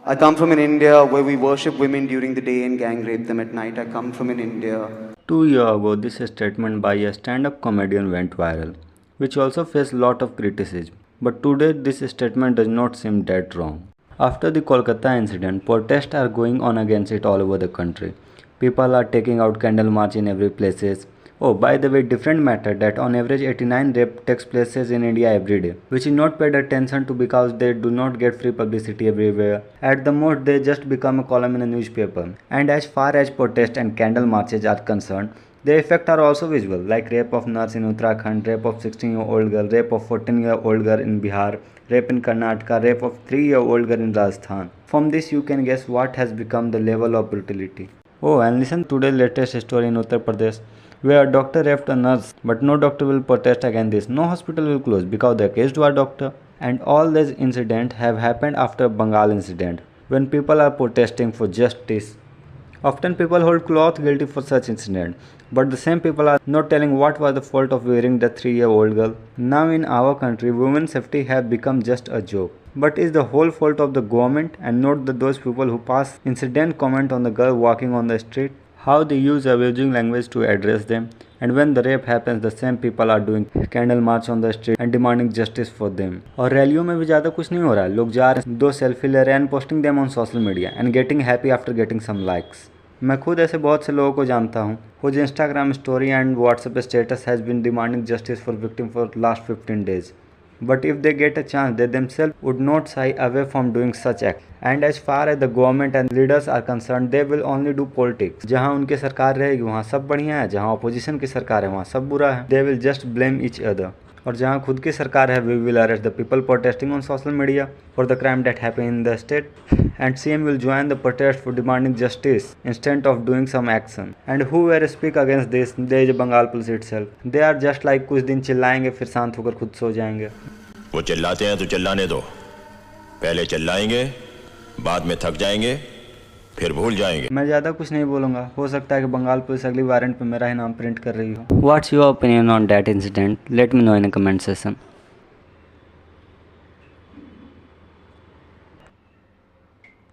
I come from an India where we worship women during the day and gang rape them at night. I come from an India. 2 years ago, this statement by a stand-up comedian went viral, which also faced a lot of criticism. But today, this statement does not seem that wrong. After the Kolkata incident, protests are going on against it all over the country. People are taking out candle march in every places. Oh, by the way, different matter that on average 89 rape takes places in India every day, which is not paid attention to because they do not get free publicity everywhere. At the most, they just become a column in a newspaper. And as far as protest and candle marches are concerned, the effects are also visual, like rape of nurse in Uttarakhand, rape of 16-year-old girl, rape of 14-year-old girl in Bihar, rape in Karnataka, rape of 3-year-old girl in Rajasthan. From this you can guess what has become the level of brutality. Oh, and listen to today's latest story in Uttar Pradesh, where a doctor raped a nurse, but no doctor will protest against this. No hospital will close because the accused was doctor. And all these incidents have happened after Bengal incident, when people are protesting for justice. Often people hold cloth guilty for such incident, but the same people are not telling what was the fault of wearing the 3-year-old girl. Now in our country, women's safety have become just a joke. But is the whole fault of the government and not those people who pass incident comment on the girl walking on the street? How they use abusing language to address them, and when the rape happens, the same people are doing candle march on the street and demanding justice for them. और रैलियों में भी ज़्यादा कुछ नहीं हो रहा है, लोग जा रहे हैं, 2 सेल्फी ले रहे हैं and posting them on social media and getting happy after getting some likes. मैं खुद ऐसे बहुत से लोगों को जानता हूँ whose Instagram story and WhatsApp status has been demanding justice for victim for last 15 days. But if they get a chance, they themselves would not shy away from doing such acts. And as far as the government and leaders are concerned, they will only do politics. जहाँ उनकी सरकार रहेगी वहाँ सब बढ़िया है, जहाँ opposition की सरकार है वहाँ सब बुरा है. They will just blame each other. और जहाँ खुद की सरकार है, we will arrest the people protesting on social media for the crime that happened in the state. And CM will join the protest for demanding justice instead of doing some action. And whoever speak against this, there is Bengal police itself. They are just like कुछ दिन चिल्लाएंगे फिर शांत होकर खुद सो जाएंगे. वो चिल्लाते हैं तो चिल्लाने दो, पहले चिल्लाएंगे, बाद में थक जाएंगे, फिर भूल जाएंगे. मैं ज़्यादा कुछ नहीं बोलूँगा, हो सकता है कि बंगाल पुलिस अगली वारंट पे मेरा ही नाम प्रिंट कर रही हो. What's your opinion on that incident? Let me know in a comment section.